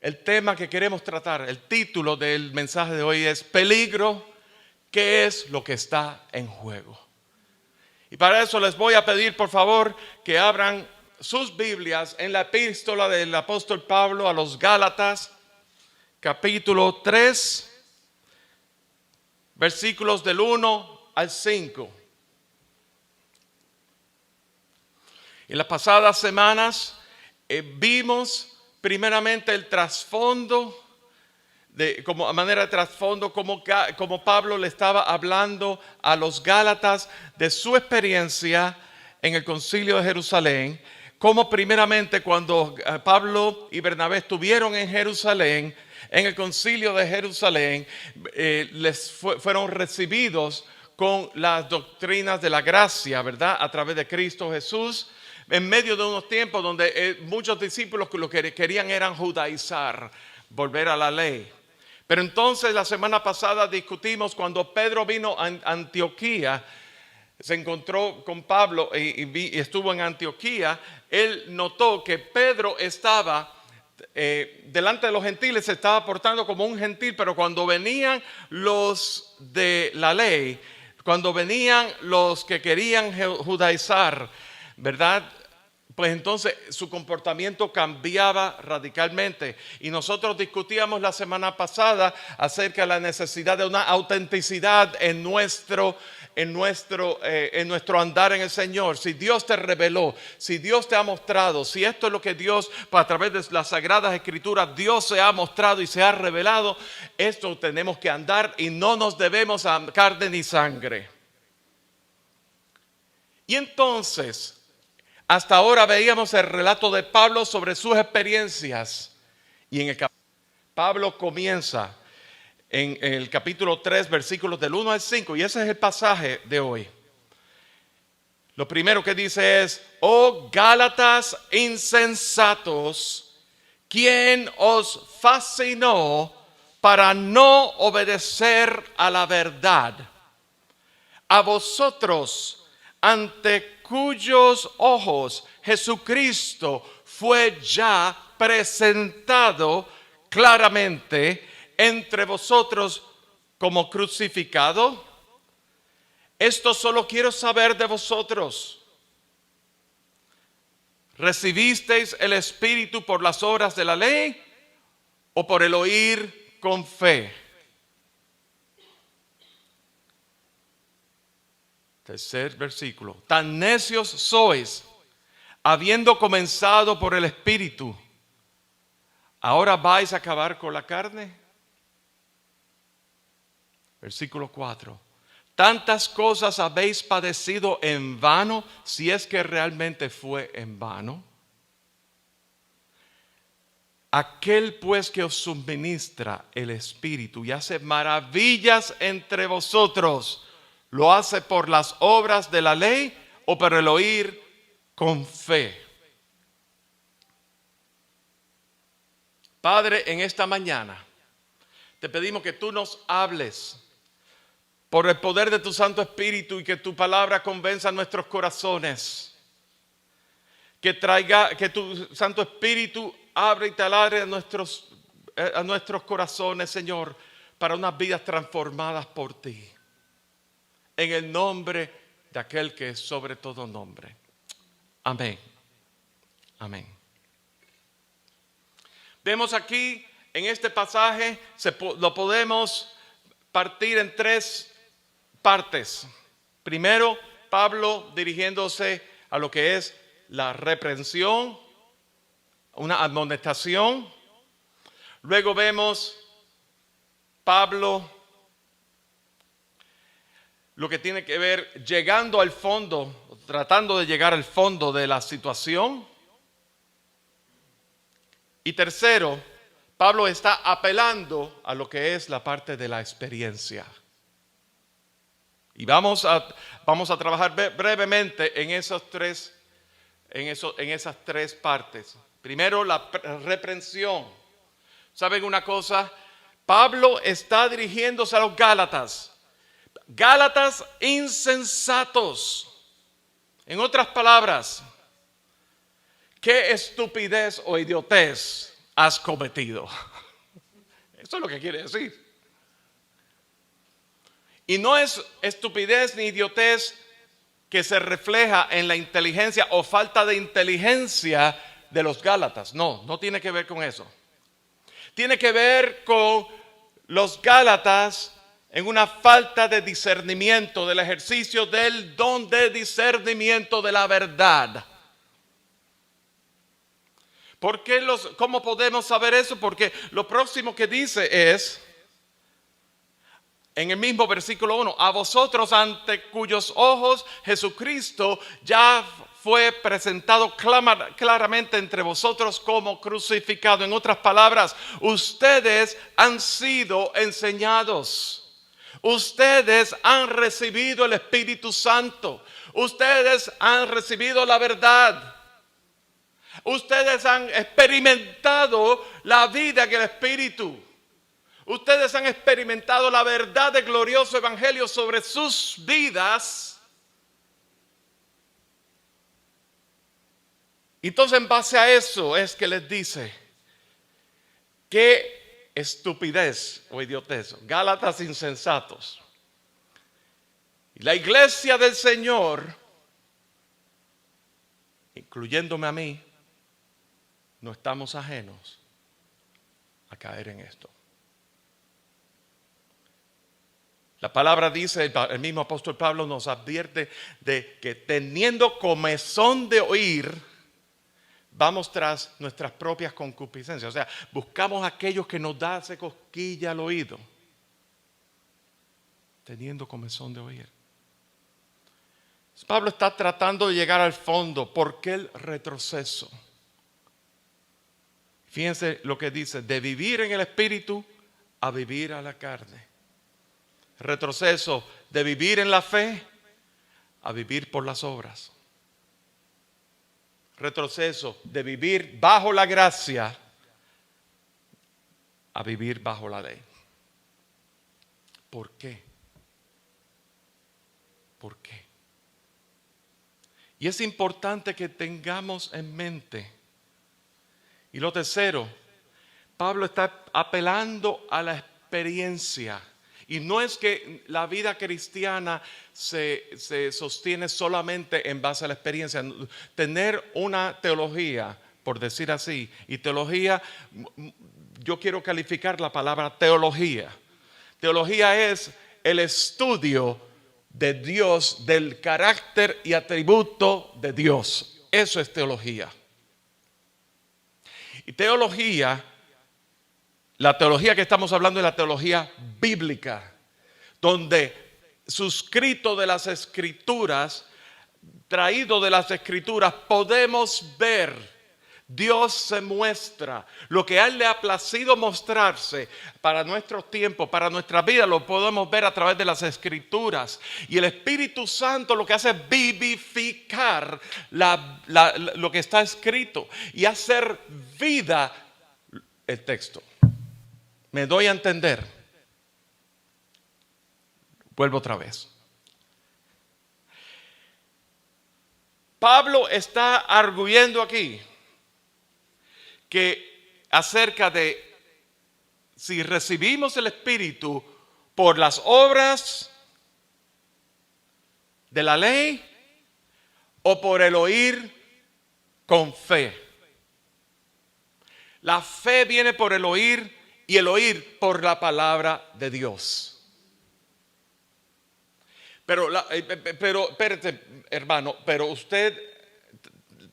el tema que queremos tratar, el título del mensaje de hoy es Peligro, ¿qué es lo que está en juego? Y para eso les voy a pedir por favor que abran sus Biblias en la epístola del apóstol Pablo a los Gálatas, capítulo 3, versículos del 1 al 5. En las pasadas semanas vimos primeramente el trasfondo, como a manera de trasfondo, como Pablo le estaba hablando a los Gálatas de su experiencia en el concilio de Jerusalén. Como primeramente cuando Pablo y Bernabé estuvieron en Jerusalén, en el concilio de Jerusalén, fueron recibidos con las doctrinas de la gracia, ¿verdad? A través de Cristo Jesús. En medio de unos tiempos donde muchos discípulos lo que querían eran judaizar, volver a la ley. Pero entonces la semana pasada discutimos cuando Pedro vino a Antioquía, se encontró con Pablo y estuvo en Antioquía. Él notó que Pedro estaba delante de los gentiles, se estaba portando como un gentil, pero cuando venían los de la ley, cuando venían los que querían judaizar, ¿verdad? Pues entonces su comportamiento cambiaba radicalmente. Y nosotros discutíamos la semana pasada acerca de la necesidad de una autenticidad en nuestro andar en el Señor. Si Dios te reveló, si Dios te ha mostrado, si esto es lo que Dios, a través de las Sagradas Escrituras, Dios se ha mostrado y se ha revelado, esto tenemos que andar y no nos debemos a carne ni sangre. Y entonces, hasta ahora veíamos el relato de Pablo sobre sus experiencias. Y en el Pablo comienza en el capítulo 3, versículos del 1 al 5. Y ese es el pasaje de hoy. Lo primero que dice es: oh Gálatas insensatos, ¿quién os fascinó para no obedecer a la verdad? A vosotros, ante cuyos ojos Jesucristo fue ya presentado claramente entre vosotros como crucificado. Esto solo quiero saber de vosotros. ¿Recibisteis el Espíritu por las obras de la ley o por el oír con fe? Tercer versículo. Tan necios sois, habiendo comenzado por el Espíritu, ¿ahora vais a acabar con la carne? Versículo 4. Tantas cosas habéis padecido en vano, si es que realmente fue en vano. Aquel pues que os suministra el Espíritu y hace maravillas entre vosotros, ¿lo hace por las obras de la ley o por el oír con fe? Padre, en esta mañana te pedimos que tú nos hables por el poder de tu Santo Espíritu y que tu palabra convenza nuestros corazones. Que tu Santo Espíritu abra y taladre a nuestros corazones, Señor, para unas vidas transformadas por ti. En el nombre de aquel que es sobre todo nombre. Amén. Amén. Vemos aquí en este pasaje, lo podemos partir en tres partes. Primero, Pablo dirigiéndose a lo que es la reprensión, una amonestación. Luego vemos Pablo lo que tiene que ver llegando al fondo, tratando de llegar al fondo de la situación. Y tercero, Pablo está apelando a lo que es la parte de la experiencia. Y vamos a trabajar brevemente en esas tres partes. Primero, la reprensión. ¿Saben una cosa? Pablo está dirigiéndose a los Gálatas. Gálatas insensatos. En otras palabras, qué estupidez o idiotez has cometido. Eso es lo que quiere decir. Y no es estupidez ni idiotez que se refleja en la inteligencia o falta de inteligencia de los Gálatas. No, no tiene que ver con eso. Tiene que ver con los Gálatas en una falta de discernimiento, del ejercicio del don de discernimiento de la verdad. ¿Cómo podemos saber eso? Porque lo próximo que dice es, en el mismo versículo 1, a vosotros ante cuyos ojos Jesucristo ya fue presentado claramente entre vosotros como crucificado. En otras palabras, ustedes han sido enseñados. Ustedes han recibido el Espíritu Santo. Ustedes han recibido la verdad. Ustedes han experimentado la vida en el Espíritu. Ustedes han experimentado la verdad del glorioso evangelio sobre sus vidas. Entonces, en base a eso es que les dice, qué estupidez o idiotez, Gálatas insensatos. La iglesia del Señor, incluyéndome a mí, no estamos ajenos a caer en esto. La palabra dice, el mismo apóstol Pablo nos advierte de que teniendo comezón de oír, vamos tras nuestras propias concupiscencias. O sea, buscamos aquellos que nos da ese cosquilla al oído. Teniendo comezón de oír. Pablo está tratando de llegar al fondo. ¿Por qué el retroceso? Fíjense lo que dice, de vivir en el espíritu a vivir a la carne. Retroceso de vivir en la fe a vivir por las obras. Retroceso de vivir bajo la gracia a vivir bajo la ley. ¿Por qué? ¿Por qué? Y es importante que tengamos en mente. Y lo tercero, Pablo está apelando a la experiencia. Y no es que la vida cristiana se sostiene solamente en base a la experiencia. Tener una teología, por decir así, y teología, yo quiero calificar la palabra teología. Teología es el estudio de Dios, del carácter y atributo de Dios. Eso es teología. Y teología, la teología que estamos hablando es la teología bíblica, donde suscrito de las Escrituras, traído de las Escrituras, podemos ver, Dios se muestra, lo que a Él le ha placido mostrarse para nuestros tiempos, para nuestra vida, lo podemos ver a través de las Escrituras. Y el Espíritu Santo lo que hace es vivificar lo que está escrito y hacer vida el texto. ¿Me doy a entender? Vuelvo otra vez. Pablo está arguyendo aquí que acerca de si recibimos el Espíritu por las obras de la ley o por el oír con fe. La fe viene por el oír y el oír por la palabra de Dios. Pero espérate, hermano, pero usted,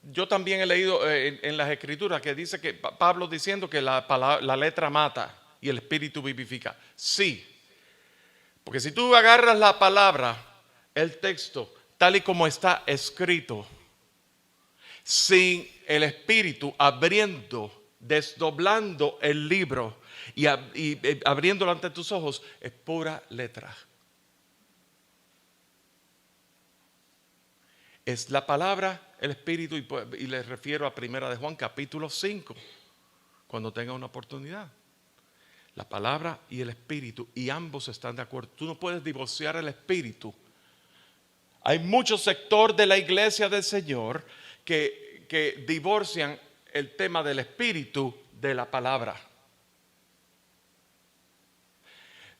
yo también he leído en las Escrituras que dice que Pablo diciendo que la letra mata y el espíritu vivifica. Sí, porque si tú agarras la palabra, el texto, tal y como está escrito, sin el espíritu abriendo, desdoblando el libro y abriéndolo ante tus ojos, es pura letra. Es la palabra, el espíritu, y les refiero a Primera de Juan capítulo 5, cuando tenga una oportunidad. La palabra y el espíritu, y ambos están de acuerdo. Tú no puedes divorciar el espíritu. Hay mucho sector de la iglesia del Señor que divorcian el tema del espíritu de la palabra.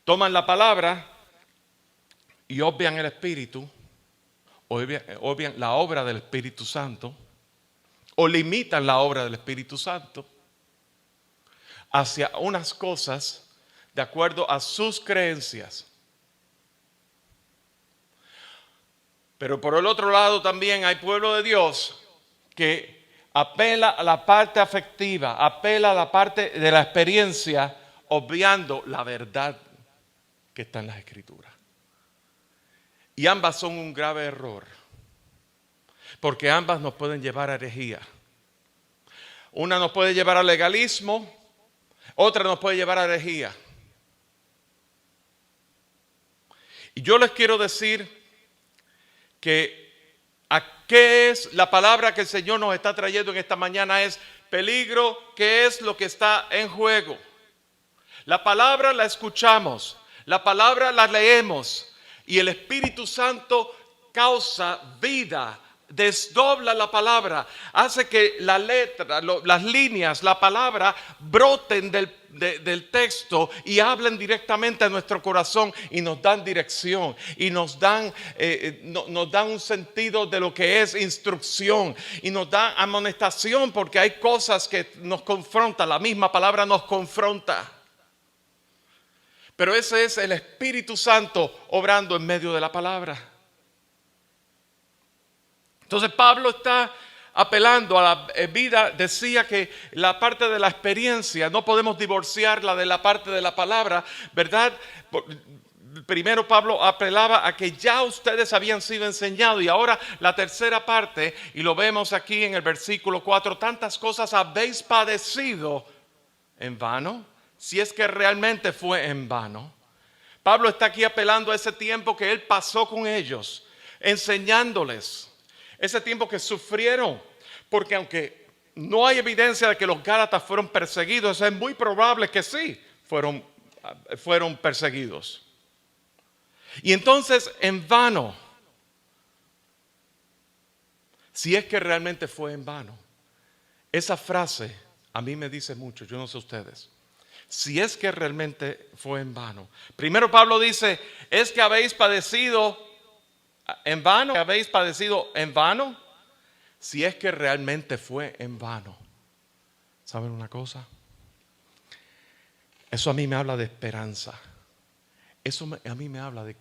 Toman la palabra y obvian el Espíritu, obvian la obra del Espíritu Santo, o limitan la obra del Espíritu Santo hacia unas cosas de acuerdo a sus creencias. Pero por el otro lado también hay pueblo de Dios que apela a la parte afectiva, apela a la parte de la experiencia, obviando la verdad que está en las Escrituras. Y ambas son un grave error, porque ambas nos pueden llevar a herejía. Una nos puede llevar al legalismo, otra nos puede llevar a herejía. Y yo les quiero decir que a qué es la palabra que el Señor nos está trayendo en esta mañana es peligro, qué es lo que está en juego. La palabra la escuchamos, la palabra la leemos y el Espíritu Santo causa vida, desdobla la palabra, hace que la letra, las líneas, la palabra broten del texto y hablen directamente a nuestro corazón y nos dan dirección y nos dan un sentido de lo que es instrucción y nos dan amonestación, porque hay cosas que nos confrontan, la misma palabra nos confronta. Pero ese es el Espíritu Santo obrando en medio de la palabra. Entonces Pablo está apelando a la vida, decía que la parte de la experiencia no podemos divorciarla de la parte de la palabra, ¿verdad? Primero Pablo apelaba a que ya ustedes habían sido enseñados, y ahora la tercera parte, y lo vemos aquí en el versículo 4, tantas cosas habéis padecido en vano, si es que realmente fue en vano. Pablo está aquí apelando a ese tiempo que él pasó con ellos, enseñándoles. Ese tiempo que sufrieron, porque aunque no hay evidencia de que los Gálatas fueron perseguidos, es muy probable que sí fueron perseguidos. Y entonces, en vano, si es que realmente fue en vano, esa frase a mí me dice mucho, yo no sé ustedes. Si es que realmente fue en vano. Primero Pablo dice, es que habéis padecido en vano, habéis padecido en vano, si es que realmente fue en vano. ¿Saben una cosa? Eso a mí me habla de esperanza. Eso a mí me habla de,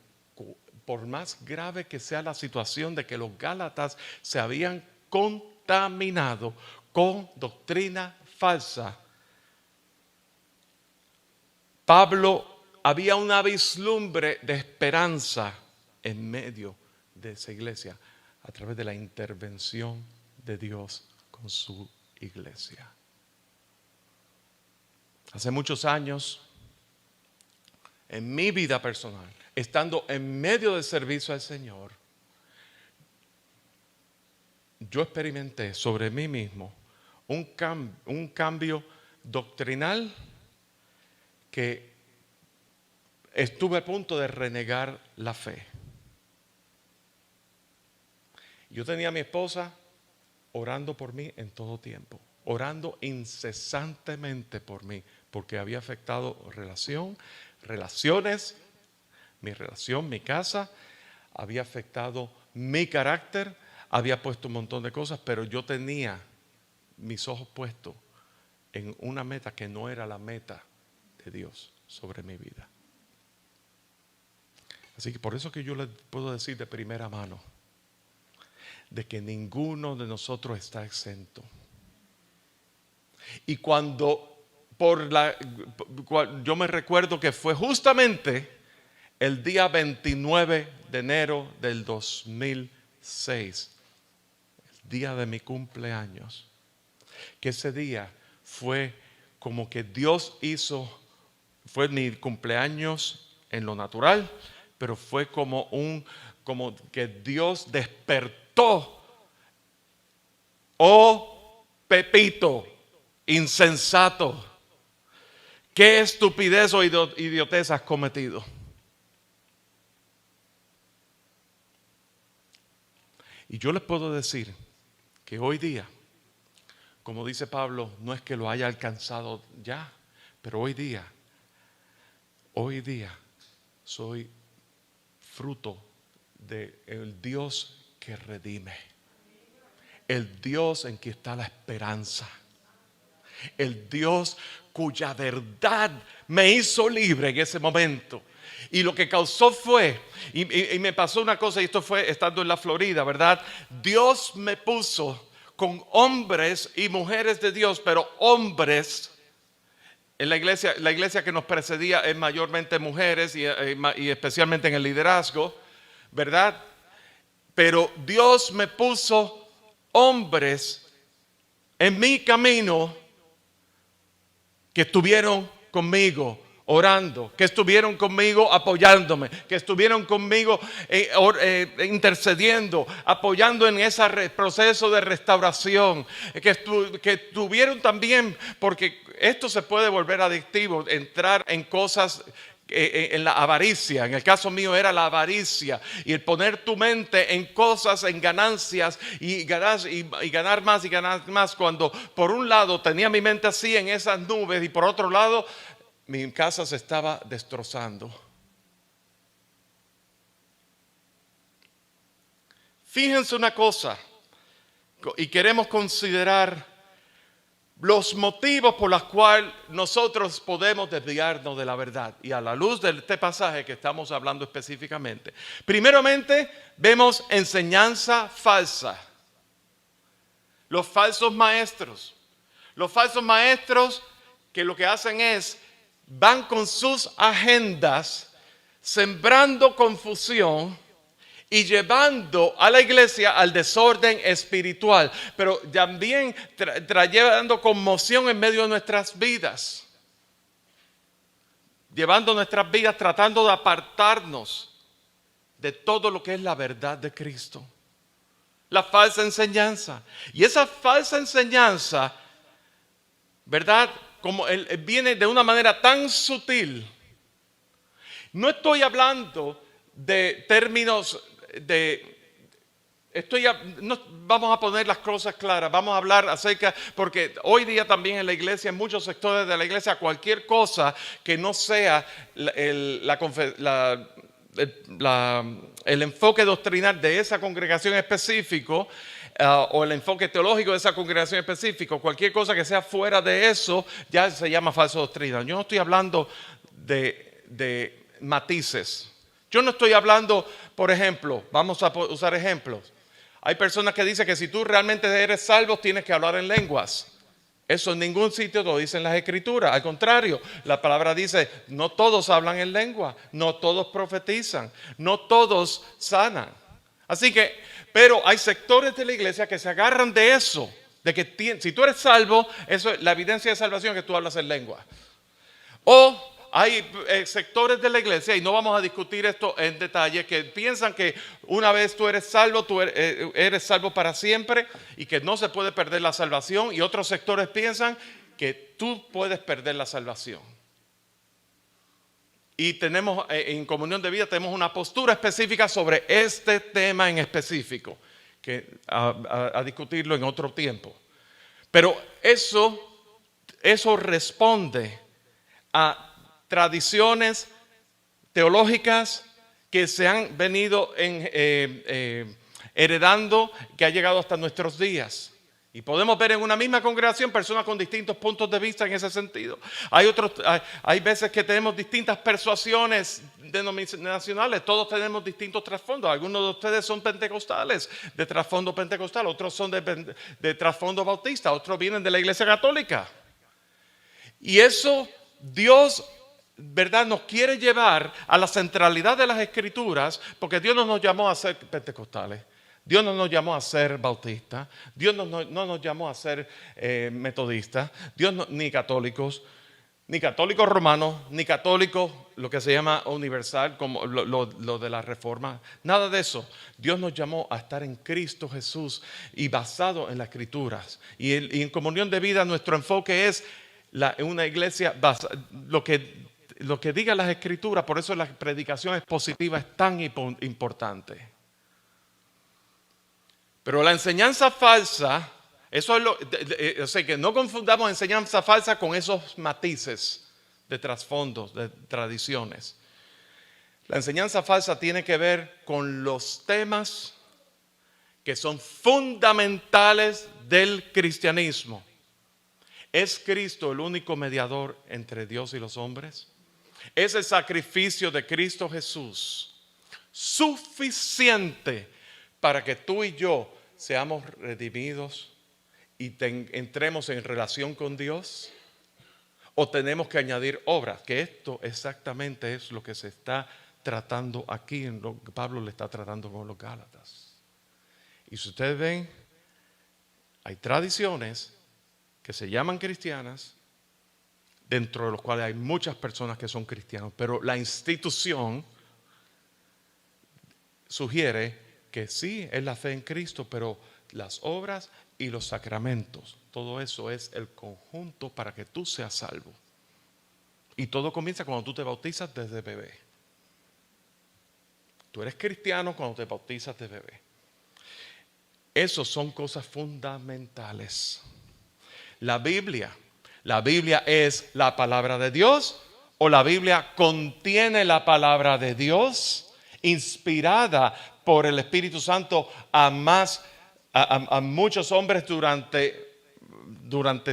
por más grave que sea la situación de que los Gálatas se habían contaminado con doctrina falsa, Pablo había una vislumbre de esperanza en medio de esa iglesia a través de la intervención de Dios con su iglesia. Hace muchos años, en mi vida personal, estando en medio del servicio al Señor, yo experimenté sobre mí mismo un cambio doctrinal que estuve a punto de renegar la fe. Yo tenía a mi esposa orando por mí en todo tiempo, orando incesantemente por mí, porque había afectado relaciones, mi relación, mi casa, había afectado mi carácter, había puesto un montón de cosas, pero yo tenía mis ojos puestos en una meta que no era la meta de Dios sobre mi vida. Así que por eso que yo les puedo decir de primera mano de que ninguno de nosotros está exento. Y yo me recuerdo que fue justamente el día 29 de enero del 2006, el día de mi cumpleaños, que ese día fue como que Dios fue mi cumpleaños en lo natural, pero fue como que Dios despertó. Oh Pepito, insensato, qué estupidez o idiotez has cometido. Y yo les puedo decir que hoy día como dice Pablo, no es que lo haya alcanzado ya, pero hoy día soy fruto del Dios que redime, el Dios en que está la esperanza, el Dios cuya verdad me hizo libre en ese momento. Y lo que causó fue, y me pasó una cosa, y esto fue estando en la Florida, ¿verdad? Dios me puso con hombres y mujeres de Dios, pero hombres en la iglesia que nos precedía es mayormente mujeres y especialmente en el liderazgo, ¿verdad? Pero Dios me puso hombres en mi camino que estuvieron conmigo orando, que estuvieron conmigo apoyándome, que estuvieron conmigo intercediendo, apoyando en ese proceso de restauración, que tuvieron también, porque esto se puede volver adictivo, entrar en cosas, en la avaricia. En el caso mío era la avaricia y el poner tu mente en cosas, en ganancias y ganar más, cuando por un lado tenía mi mente así en esas nubes y por otro lado mi casa se estaba destrozando. Fíjense una cosa, y queremos considerar los motivos por los cuales nosotros podemos desviarnos de la verdad. Y a la luz de este pasaje que estamos hablando específicamente. Primeramente, vemos enseñanza falsa. Los falsos maestros. Los falsos maestros que lo que hacen es, van con sus agendas, sembrando confusión y llevando a la iglesia al desorden espiritual, pero también trayendo conmoción en medio de nuestras vidas, llevando nuestras vidas tratando de apartarnos de todo lo que es la verdad de Cristo. La falsa enseñanza. Y esa falsa enseñanza, ¿verdad? Como viene de una manera tan sutil. No estoy hablando de términos vamos a poner las cosas claras, vamos a hablar acerca, porque hoy día también en la iglesia, en muchos sectores de la iglesia, cualquier cosa que no sea el enfoque doctrinal de esa congregación específico, o el enfoque teológico de esa congregación específica, cualquier cosa que sea fuera de eso, ya se llama falsa doctrina. Yo no estoy hablando de matices. Yo no estoy hablando, por ejemplo, vamos a usar ejemplos. Hay personas que dicen que si tú realmente eres salvo, tienes que hablar en lenguas. Eso en ningún sitio lo dicen las escrituras. Al contrario, la palabra dice, no todos hablan en lengua, no todos profetizan, no todos sanan. Así que, pero hay sectores de la iglesia que se agarran de eso, de que si tú eres salvo, eso es la evidencia de salvación, que tú hablas en lengua. O hay sectores de la iglesia, y no vamos a discutir esto en detalle, que piensan que una vez tú eres salvo, tú eres salvo para siempre y que no se puede perder la salvación. Y otros sectores piensan que tú puedes perder la salvación. Y tenemos, en Comunión de Vida, tenemos una postura específica sobre este tema en específico, que a discutirlo en otro tiempo. Pero eso responde a tradiciones teológicas que se han venido heredando, que ha llegado hasta nuestros días. Y podemos ver en una misma congregación personas con distintos puntos de vista en ese sentido. Hay veces que tenemos distintas persuasiones denominacionales, todos tenemos distintos trasfondos. Algunos de ustedes son pentecostales, de trasfondo pentecostal, otros son de trasfondo bautista, otros vienen de la iglesia católica. Y eso Dios, ¿verdad?, nos quiere llevar a la centralidad de las escrituras, porque Dios no nos llamó a ser pentecostales. Dios no nos llamó a ser bautistas, Dios no nos llamó a ser metodistas, ni católicos romanos, ni católicos, lo que se llama universal, como lo de la reforma, nada de eso. Dios nos llamó a estar en Cristo Jesús y basado en las escrituras. Y en Comunión de Vida nuestro enfoque es una iglesia lo que diga las escrituras. Por eso la predicación expositiva es tan importante. Pero la enseñanza falsa Eso es o sea, que no confundamos enseñanza falsa con esos matices de trasfondos, de tradiciones. La enseñanza falsa tiene que ver con los temas que son fundamentales del cristianismo. ¿Es Cristo el único mediador entre Dios y los hombres? ¿Es el sacrificio de Cristo Jesús suficiente para que tú y yo seamos redimidos y entremos en relación con Dios? ¿O tenemos que añadir obras? Que esto exactamente es lo que se está tratando aquí, en lo que Pablo le está tratando con los Gálatas. Y si ustedes ven, hay tradiciones que se llaman cristianas, dentro de los cuales hay muchas personas que son cristianos, pero la institución sugiere que sí es la fe en Cristo, pero las obras y los sacramentos, todo eso es el conjunto para que tú seas salvo. Y todo comienza cuando tú te bautizas desde bebé. Tú eres cristiano cuando te bautizas de bebé. Esas son cosas fundamentales. La Biblia es la palabra de Dios, o la Biblia contiene la palabra de Dios inspirada por el Espíritu Santo a muchos hombres durante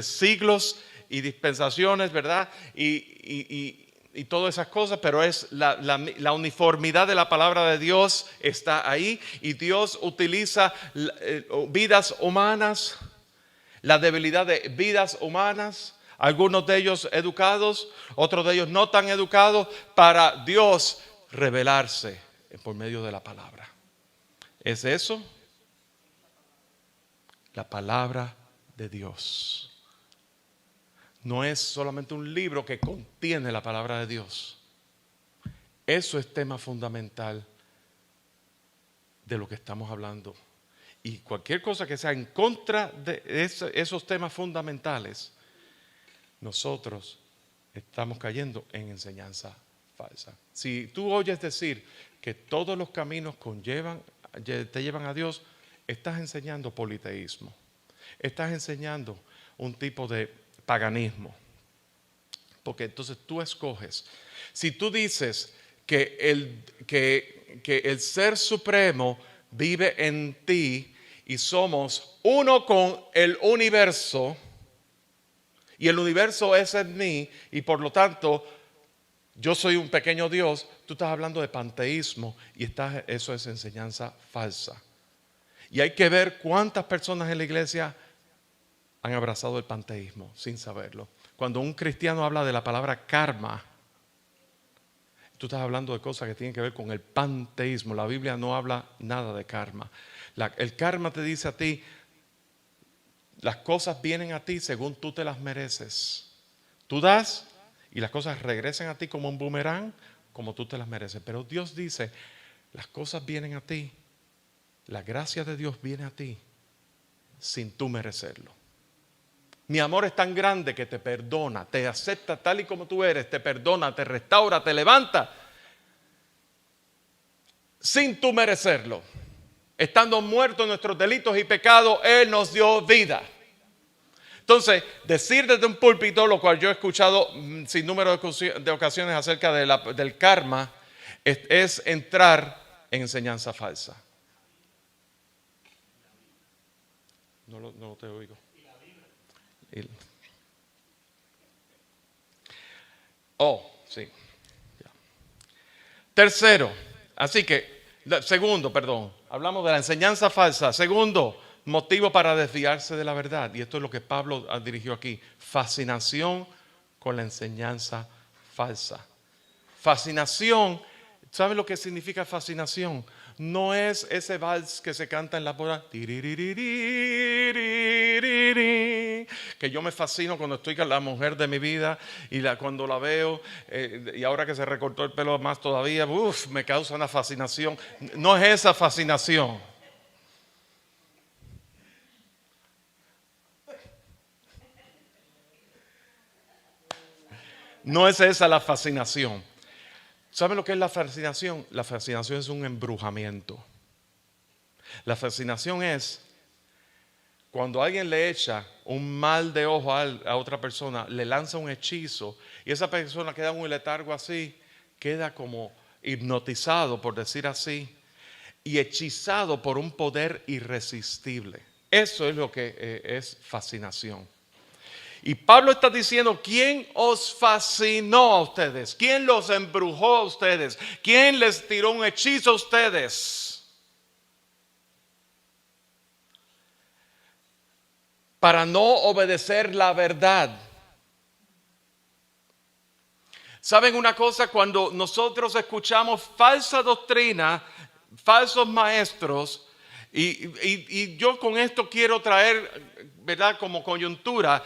siglos y dispensaciones, ¿verdad? Y todas esas cosas, pero es la uniformidad de la palabra de Dios está ahí, y Dios utiliza vidas humanas, la debilidad de vidas humanas, algunos de ellos educados, otros de ellos no tan educados, para Dios revelarse por medio de la palabra. ¿Es eso? La palabra de Dios. No es solamente un libro que contiene la palabra de Dios. Eso es tema fundamental de lo que estamos hablando. Y cualquier cosa que sea en contra de esos temas fundamentales, nosotros estamos cayendo en enseñanza falsa. Si tú oyes decir que todos los caminos te llevan a Dios, estás enseñando politeísmo. Estás enseñando un tipo de paganismo. Porque entonces tú escoges. Si tú dices que el Ser Supremo vive en ti y somos uno con el universo, y el universo es en mí, y por lo tanto yo soy un pequeño Dios, tú estás hablando de panteísmo, y eso es enseñanza falsa. Y hay que ver cuántas personas en la iglesia han abrazado el panteísmo sin saberlo. Cuando un cristiano habla de la palabra karma, tú estás hablando de cosas que tienen que ver con el panteísmo. La Biblia no habla nada de karma. El karma te dice a ti, las cosas vienen a ti según tú te las mereces. Tú das y las cosas regresan a ti como un boomerang, como tú te las mereces. Pero Dios dice, las cosas vienen a ti, la gracia de Dios viene a ti sin tú merecerlo. Mi amor es tan grande que te perdona, te acepta tal y como tú eres, te perdona, te restaura, te levanta, sin tú merecerlo. Estando muertos en nuestros delitos y pecados, Él nos dio vida. Entonces, decir desde un púlpito, lo cual yo he escuchado sin número de ocasiones acerca del karma, es entrar en enseñanza falsa. No te oigo. Sí. Ya. Tercero, hablamos de la enseñanza falsa. Segundo, motivo para desviarse de la verdad. Y esto es lo que Pablo dirigió aquí. Fascinación con la enseñanza falsa. Fascinación, ¿sabe lo que significa fascinación? No es ese vals que se canta en la boda, que yo me fascino cuando estoy con la mujer de mi vida y cuando la veo, y ahora que se recortó el pelo más todavía, me causa una fascinación. No es esa fascinación. No es esa la fascinación. ¿Saben lo que es la fascinación? La fascinación es un embrujamiento. La fascinación es Cuando alguien le echa un mal de ojo a otra persona, le lanza un hechizo y esa persona queda en un letargo así, queda como hipnotizado, por decir así, y hechizado por un poder irresistible. Eso es lo que es fascinación. Y Pablo está diciendo, ¿quién os fascinó a ustedes? ¿Quién los embrujó a ustedes? ¿Quién les tiró un hechizo a ustedes? Para no obedecer la verdad. ¿Saben una cosa? Cuando nosotros escuchamos falsa doctrina, falsos maestros, y yo con esto quiero traer, ¿verdad? Como coyuntura,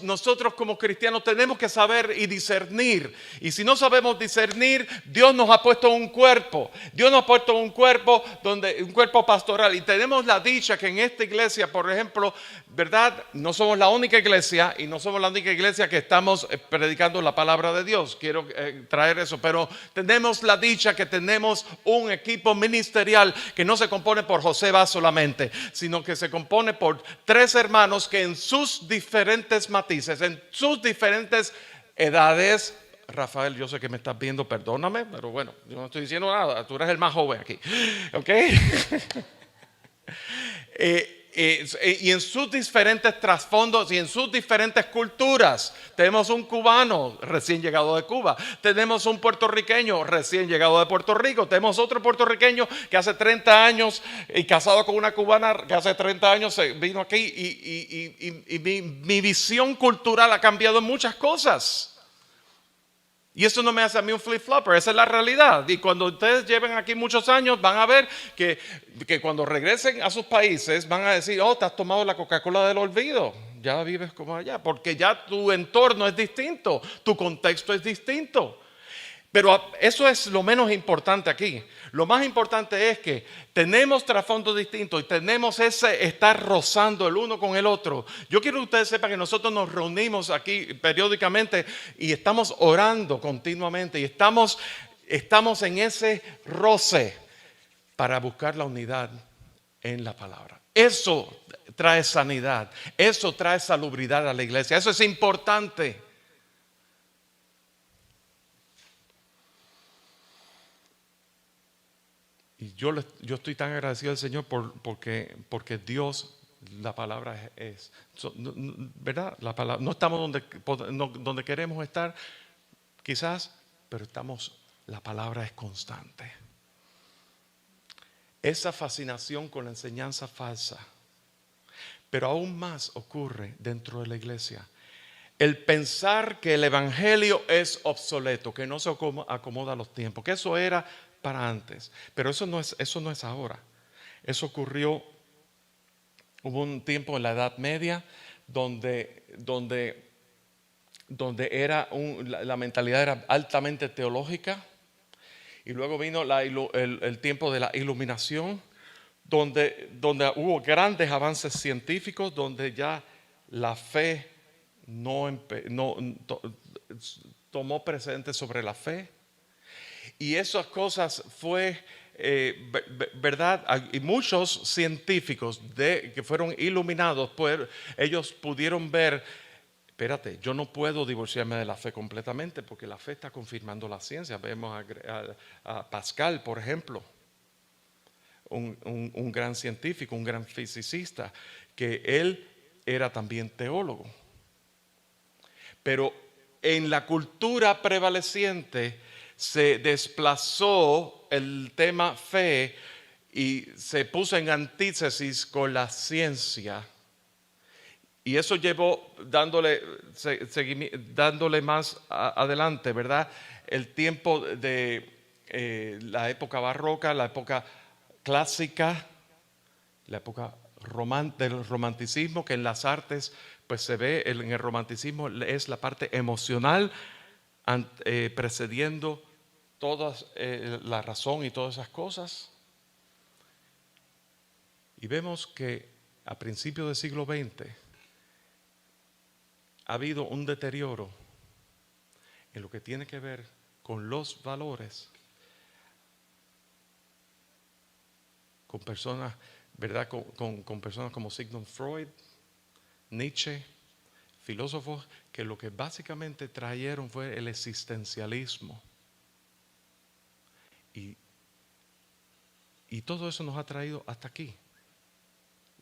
nosotros como cristianos tenemos que saber y discernir. Y si no sabemos discernir, Dios nos ha puesto un cuerpo. Dios nos ha puesto un cuerpo un cuerpo pastoral. Y tenemos la dicha que en esta iglesia, por ejemplo, ¿verdad? No somos la única iglesia y no somos la única iglesia que estamos predicando la palabra de Dios. Quiero traer eso, pero tenemos la dicha que tenemos un equipo ministerial que no se compone por José Vaz solamente, sino que se compone por 3 hermanos que en sus diferentes matices, en sus diferentes edades. Rafael, yo sé que me estás viendo, perdóname, pero bueno, yo no estoy diciendo nada, tú eres el más joven aquí, ¿ok? Y en sus diferentes trasfondos y en sus diferentes culturas. Tenemos un cubano recién llegado de Cuba, tenemos un puertorriqueño recién llegado de Puerto Rico, tenemos otro puertorriqueño que hace 30 años y casado con una cubana que hace 30 años vino aquí y mi visión cultural ha cambiado en muchas cosas. Y eso no me hace a mí un flip-flopper, esa es la realidad. Y cuando ustedes lleven aquí muchos años, van a ver que cuando regresen a sus países, van a decir, oh, te has tomado la Coca-Cola del olvido. Ya vives como allá, porque ya tu entorno es distinto, tu contexto es distinto. Pero eso es lo menos importante aquí. Lo más importante es que tenemos trasfondos distintos y tenemos ese estar rozando el uno con el otro. Yo quiero que ustedes sepan que nosotros nos reunimos aquí periódicamente y estamos orando continuamente y estamos en ese roce para buscar la unidad en la palabra. Eso trae sanidad, eso trae salubridad a la iglesia, eso es importante. Y yo estoy tan agradecido al Señor porque Dios, la palabra es ¿verdad? La palabra, no estamos donde queremos estar, quizás, pero la palabra es constante. Esa fascinación con la enseñanza falsa, pero aún más ocurre dentro de la iglesia. El pensar que el evangelio es obsoleto, que no se acomoda a los tiempos, que eso era para antes, pero eso no es ahora. Eso ocurrió, hubo un tiempo en la Edad Media donde la mentalidad era altamente teológica, y luego vino el tiempo de la iluminación, donde hubo grandes avances científicos, donde ya la fe tomó precedente sobre la fe. Y esas cosas fue, verdad, y muchos científicos que fueron iluminados, pues ellos pudieron ver, espérate, yo no puedo divorciarme de la fe completamente porque la fe está confirmando la ciencia. Vemos a Pascal, por ejemplo, un gran científico, un gran fisicista, que él era también teólogo. Pero en la cultura prevaleciente se desplazó el tema fe y se puso en antítesis con la ciencia. Y eso llevó dándole más adelante, ¿verdad? El tiempo de la época barroca, la época clásica, la época del romanticismo, que en las artes pues se ve, en el romanticismo es la parte emocional precediendo toda la razón y todas esas cosas. Y vemos que a principios del siglo XX ha habido un deterioro en lo que tiene que ver con los valores, con personas ¿verdad? Con personas como Sigmund Freud, Nietzsche, filósofos que lo que básicamente trajeron fue el existencialismo. Y todo eso nos ha traído hasta aquí.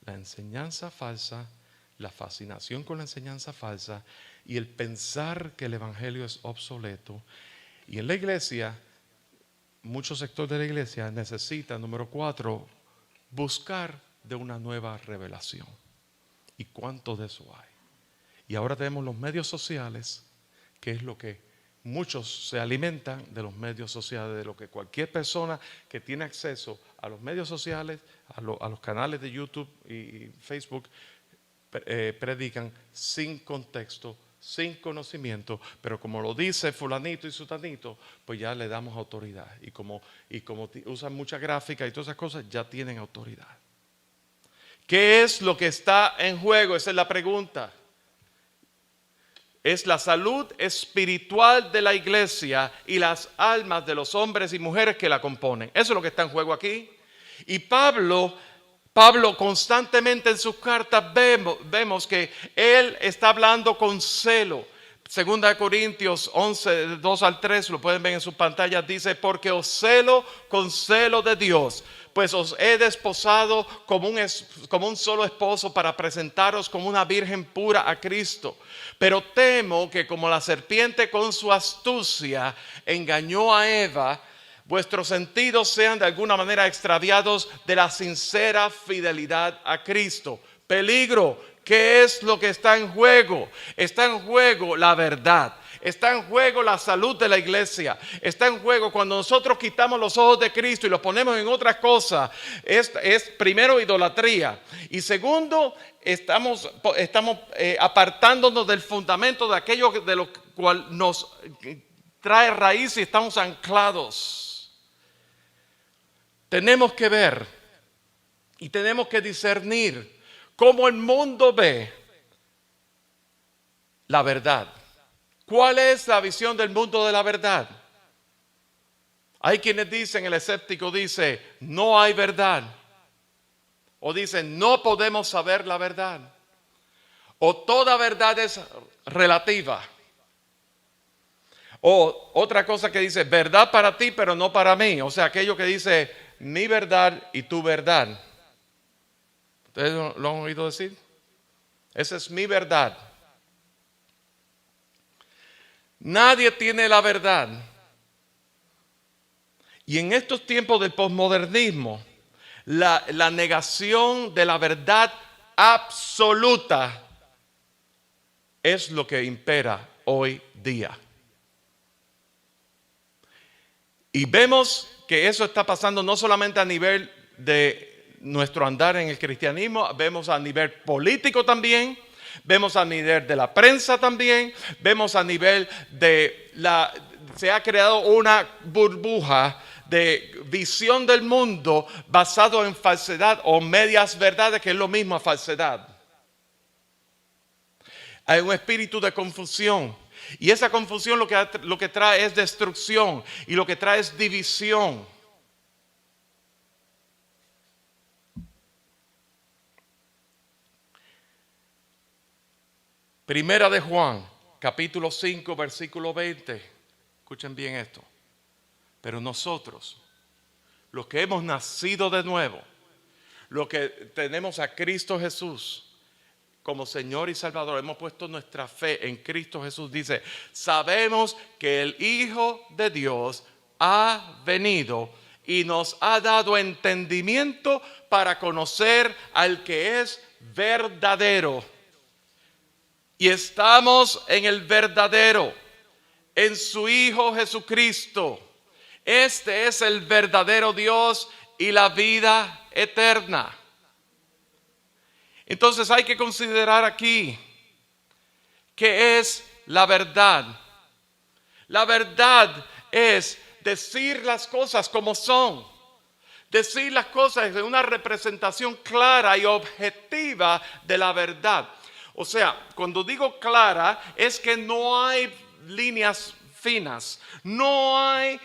La enseñanza falsa, la fascinación con la enseñanza falsa y el pensar que el evangelio es obsoleto. Y en la iglesia, muchos sectores de la iglesia necesitan, número 4, buscar de una nueva revelación. ¿Y cuánto de eso hay? Y ahora tenemos los medios sociales, que es lo que muchos se alimentan de los medios sociales, de lo que cualquier persona que tiene acceso a los medios sociales, a los canales de YouTube y Facebook, predican sin contexto, sin conocimiento, pero como lo dice fulanito y sutanito, pues ya le damos autoridad. Y como usan mucha gráfica y todas esas cosas, ya tienen autoridad. ¿Qué es lo que está en juego? Esa es la pregunta. Es la salud espiritual de la iglesia y las almas de los hombres y mujeres que la componen. Eso es lo que está en juego aquí. Y Pablo constantemente en sus cartas vemos que él está hablando con celo. 2 Corintios 11, 2 al 3, lo pueden ver en sus pantallas, dice: porque os celo con celo de Dios, pues os he desposado como un solo esposo para presentaros como una virgen pura a Cristo. Pero temo que como la serpiente con su astucia engañó a Eva, vuestros sentidos sean de alguna manera extraviados de la sincera fidelidad a Cristo. Peligro. ¿Qué es lo que está en juego? Está en juego la verdad. Está en juego la salud de la iglesia. Está en juego cuando nosotros quitamos los ojos de Cristo y los ponemos en otras cosas. Es primero idolatría. Y segundo, estamos apartándonos del fundamento de aquello de lo cual nos trae raíz y estamos anclados. Tenemos que ver y tenemos que discernir cómo el mundo ve la verdad. ¿Cuál es la visión del mundo de la verdad? Hay quienes dicen, el escéptico dice, no hay verdad. O dicen, no podemos saber la verdad. O toda verdad es relativa. O otra cosa que dice, verdad para ti, pero no para mí. O sea, aquello que dice, mi verdad y tu verdad. ¿Ustedes lo han oído decir? Esa es mi verdad. Nadie tiene la verdad. Y en estos tiempos del posmodernismo, la negación de la verdad absoluta es lo que impera hoy día. Y vemos que eso está pasando no solamente a nivel de nuestro andar en el cristianismo, vemos a nivel político también, vemos a nivel de la prensa también, vemos a nivel se ha creado una burbuja de visión del mundo basado en falsedad o medias verdades, que es lo mismo a falsedad. Hay un espíritu de confusión. Y esa confusión lo que trae es destrucción y lo que trae es división. Primera de Juan, capítulo 5, versículo 20. Escuchen bien esto. Pero nosotros, los que hemos nacido de nuevo, los que tenemos a Cristo Jesús como Señor y Salvador, hemos puesto nuestra fe en Cristo Jesús, dice, sabemos que el Hijo de Dios ha venido y nos ha dado entendimiento para conocer al que es verdadero. Y estamos en el verdadero, en su Hijo Jesucristo. Este es el verdadero Dios y la vida eterna. Entonces hay que considerar aquí qué es la verdad. La verdad es decir las cosas como son. Decir las cosas en una representación clara y objetiva de la verdad. O sea, cuando digo clara, es que no hay líneas finas. No hay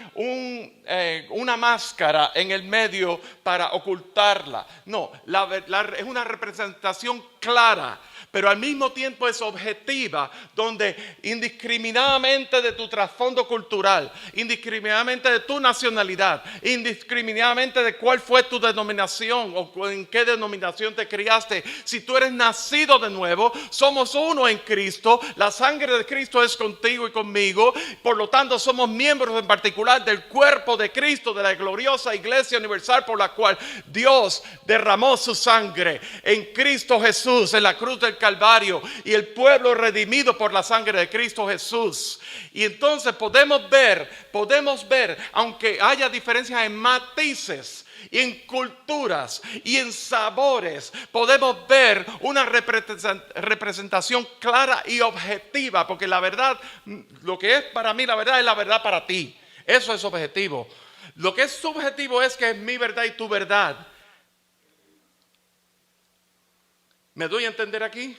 una máscara en el medio para ocultarla. No, es una representación clara, pero al mismo tiempo es objetiva, donde indiscriminadamente de tu trasfondo cultural, indiscriminadamente de tu nacionalidad, indiscriminadamente de cuál fue tu denominación o en qué denominación te criaste, si tú eres nacido de nuevo, somos uno en Cristo, la sangre de Cristo es contigo y conmigo, por lo tanto somos miembros en particular del cuerpo de Cristo, de la gloriosa iglesia universal por la cual Dios derramó su sangre en Cristo Jesús, en la cruz del Calvario, y el pueblo redimido por la sangre de Cristo Jesús. Y entonces podemos ver, aunque haya diferencias en matices y en culturas y en sabores, podemos ver una representación clara y objetiva, porque la verdad, lo que es para mí la verdad es la verdad para ti. Eso es objetivo. Lo que es subjetivo es que es mi verdad y tu verdad. ¿Me doy a entender aquí?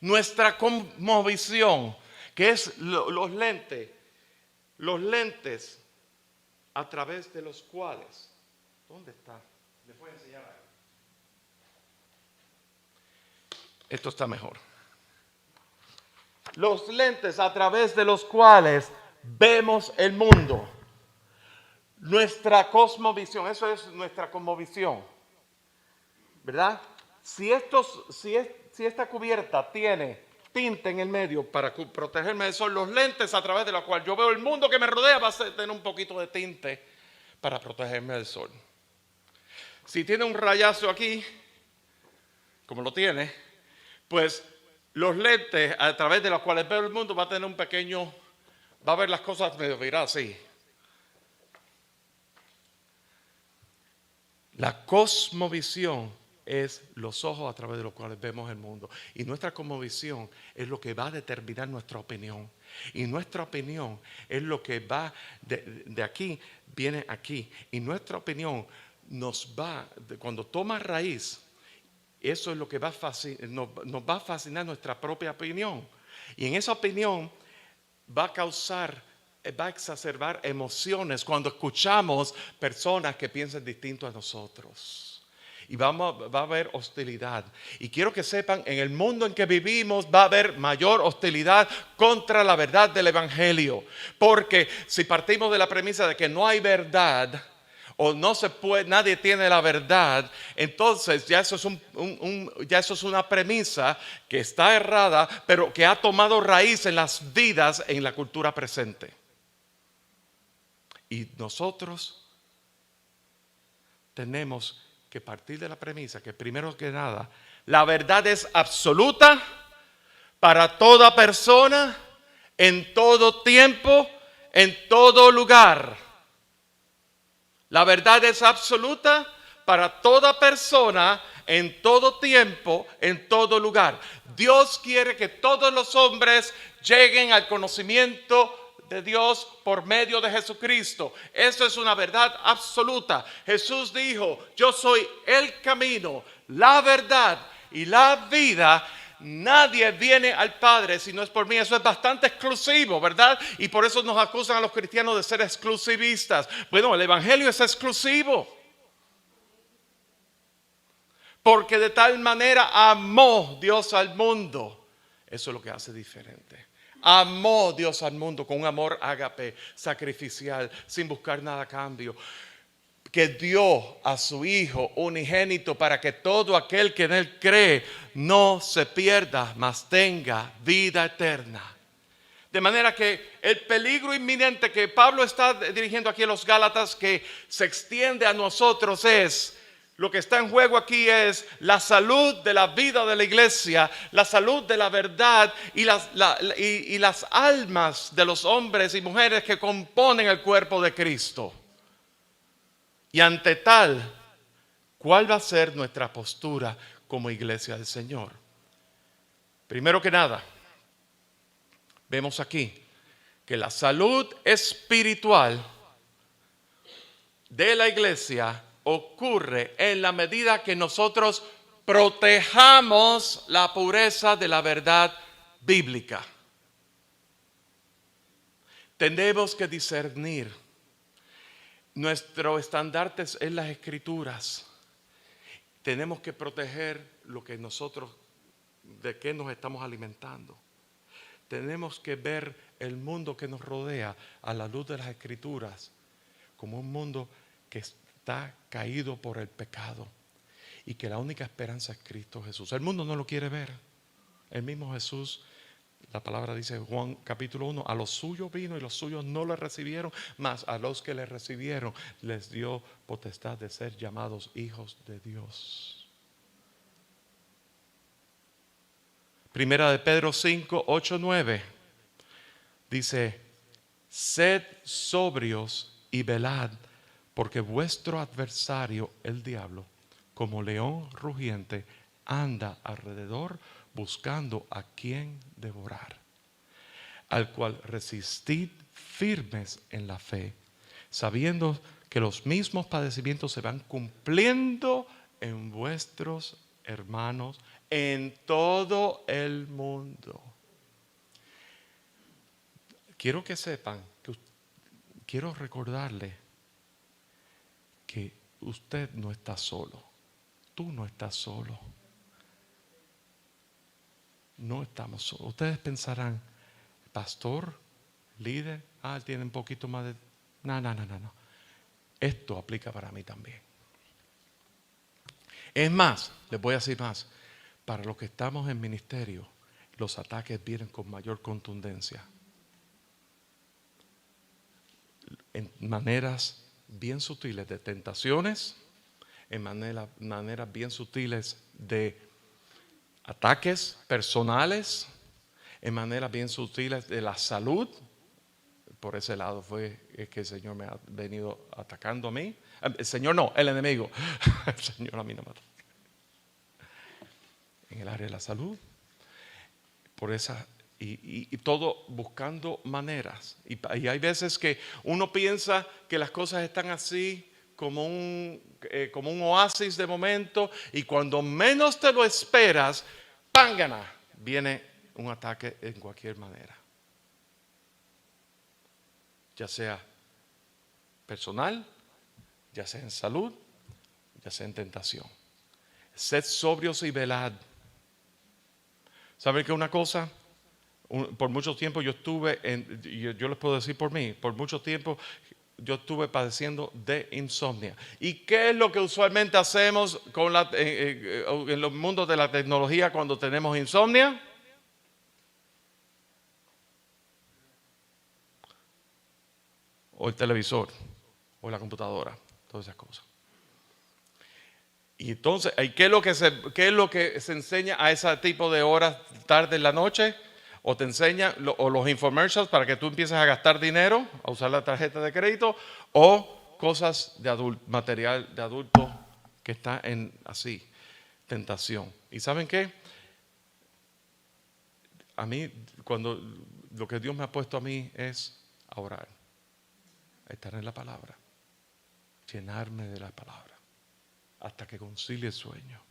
Nuestra cosmovisión, que es los lentes a través de los cuales, ¿dónde está? Les voy a enseñar algo. Esto está mejor. Los lentes a través de los cuales vemos el mundo. Nuestra cosmovisión, eso es nuestra cosmovisión, ¿verdad? Si esta cubierta tiene tinte en el medio para protegerme del sol, los lentes a través de los cuales yo veo el mundo que me rodea va a tener un poquito de tinte para protegerme del sol. Si tiene un rayazo aquí, como lo tiene, pues los lentes a través de los cuales veo el mundo va a tener un pequeño, va a ver las cosas medio viradas así. La cosmovisión es los ojos a través de los cuales vemos el mundo. Y nuestra cosmovisión es lo que va a determinar nuestra opinión. Y nuestra opinión es lo que va de aquí, viene aquí. Y nuestra opinión nos va, cuando toma raíz, eso es lo que nos va a fascinar nuestra propia opinión. Y en esa opinión va a exacerbar emociones cuando escuchamos personas que piensan distinto a nosotros. Y va a haber hostilidad. Y quiero que sepan, en el mundo en que vivimos va a haber mayor hostilidad contra la verdad del Evangelio. Porque si partimos de la premisa de que no hay verdad, o no se puede, nadie tiene la verdad, entonces ya eso es una premisa que está errada, pero que ha tomado raíz en las vidas, en la cultura presente. Y nosotros tenemos que partir de la premisa que primero que nada, la verdad es absoluta para toda persona, en todo tiempo, en todo lugar. La verdad es absoluta para toda persona, en todo tiempo, en todo lugar. Dios quiere que todos los hombres lleguen al conocimiento de Dios por medio de Jesucristo. Eso es una verdad absoluta. Jesús dijo: yo soy el camino, la verdad y la vida. Nadie viene al Padre si no es por mí. Eso es bastante exclusivo, ¿verdad? Y por eso nos acusan a los cristianos de ser exclusivistas. Bueno, el Evangelio es exclusivo. Porque de tal manera amó Dios al mundo. Eso es lo que hace diferente. Amó Dios al mundo con un amor ágape, sacrificial, sin buscar nada a cambio, que dio a su Hijo unigénito para que todo aquel que en Él cree no se pierda, mas tenga vida eterna. De manera que el peligro inminente que Pablo está dirigiendo aquí a los Gálatas, que se extiende a nosotros, es: lo que está en juego aquí es la salud de la vida de la iglesia, la salud de la verdad y las almas de los hombres y mujeres que componen el cuerpo de Cristo. Y ante tal, ¿cuál va a ser nuestra postura como iglesia del Señor? Primero que nada, vemos aquí que la salud espiritual de la iglesia ocurre en la medida que nosotros protejamos la pureza de la verdad bíblica. Tenemos que discernir. Nuestro estandarte es las Escrituras. Tenemos que proteger lo que nosotros, de qué nos estamos alimentando. Tenemos que ver el mundo que nos rodea a la luz de las Escrituras como un mundo que está caído por el pecado y que la única esperanza es Cristo Jesús. El mundo no lo quiere ver. El mismo Jesús, la palabra dice en Juan capítulo 1, a los suyos vino y los suyos no le recibieron, mas a los que le recibieron les dio potestad de ser llamados hijos de Dios. Primera de Pedro 5, 8, 9 dice: sed sobrios y velad, porque vuestro adversario, el diablo, como león rugiente, anda alrededor buscando a quien devorar, al cual resistid firmes en la fe, sabiendo que los mismos padecimientos se van cumpliendo en vuestros hermanos en todo el mundo. Quiero que sepan, quiero recordarle que usted no está solo. Tú no estás solo. No estamos solos. Ustedes pensarán, pastor, líder, él tiene un poquito más de... No. Esto aplica para mí también. Es más, les voy a decir más. Para los que estamos en ministerio, los ataques vienen con mayor contundencia. En maneras bien sutiles de tentaciones, en maneras bien sutiles de ataques personales, en maneras bien sutiles de la salud. Por ese lado fue que el Señor me ha venido atacando a mí. El Señor no, el enemigo. El Señor a mí no me ataca. En el área de la salud. Por esa, y todo buscando maneras. Y hay veces que uno piensa que las cosas están así como un oasis de momento, y cuando menos te lo esperas, ¡pángana!, viene un ataque en cualquier manera. Ya sea personal, ya sea en salud, ya sea en tentación. Sed sobrios y velad. ¿Saben qué una cosa? Por mucho tiempo yo estuve, yo les puedo decir por mí, por mucho tiempo yo estuve padeciendo de insomnia. ¿Y qué es lo que usualmente hacemos en los mundos de la tecnología cuando tenemos insomnia? O el televisor, o la computadora, todas esas cosas. Y entonces, ¿qué es lo que se enseña a ese tipo de horas tarde en la noche? O te enseña o los infomercials para que tú empieces a gastar dinero, a usar la tarjeta de crédito, o cosas de material de adulto que está en así, tentación. ¿Y saben qué? A mí, lo que Dios me ha puesto a mí es a orar, a estar en la palabra, llenarme de la palabra, hasta que concilie el sueño.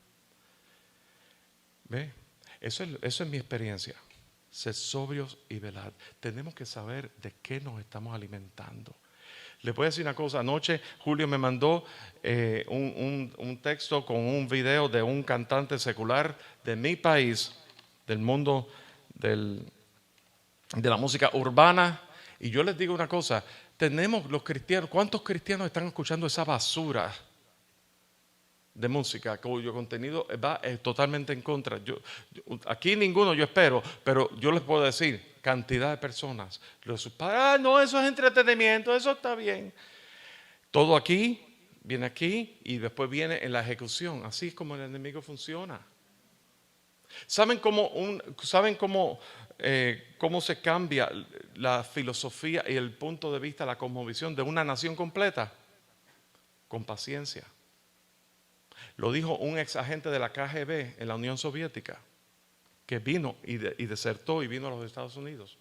¿Ve? Eso es mi experiencia. Ser sobrios y velad. Tenemos que saber de qué nos estamos alimentando. Les voy a decir una cosa. Anoche Julio me mandó un texto con un video de un cantante secular de mi país, del mundo de la música urbana. Y yo les digo una cosa. Tenemos los cristianos. ¿Cuántos cristianos están escuchando esa basura de música cuyo contenido va totalmente en contra? Aquí ninguno, yo espero, pero yo les puedo decir, cantidad de personas, no, eso es entretenimiento, eso está bien. Todo aquí, viene aquí y después viene en la ejecución. Así es como el enemigo funciona. ¿Saben cómo se cambia la filosofía y el punto de vista, la cosmovisión de una nación completa? Con paciencia. Lo dijo un ex agente de la KGB en la Unión Soviética, que vino y desertó y vino a los Estados Unidos.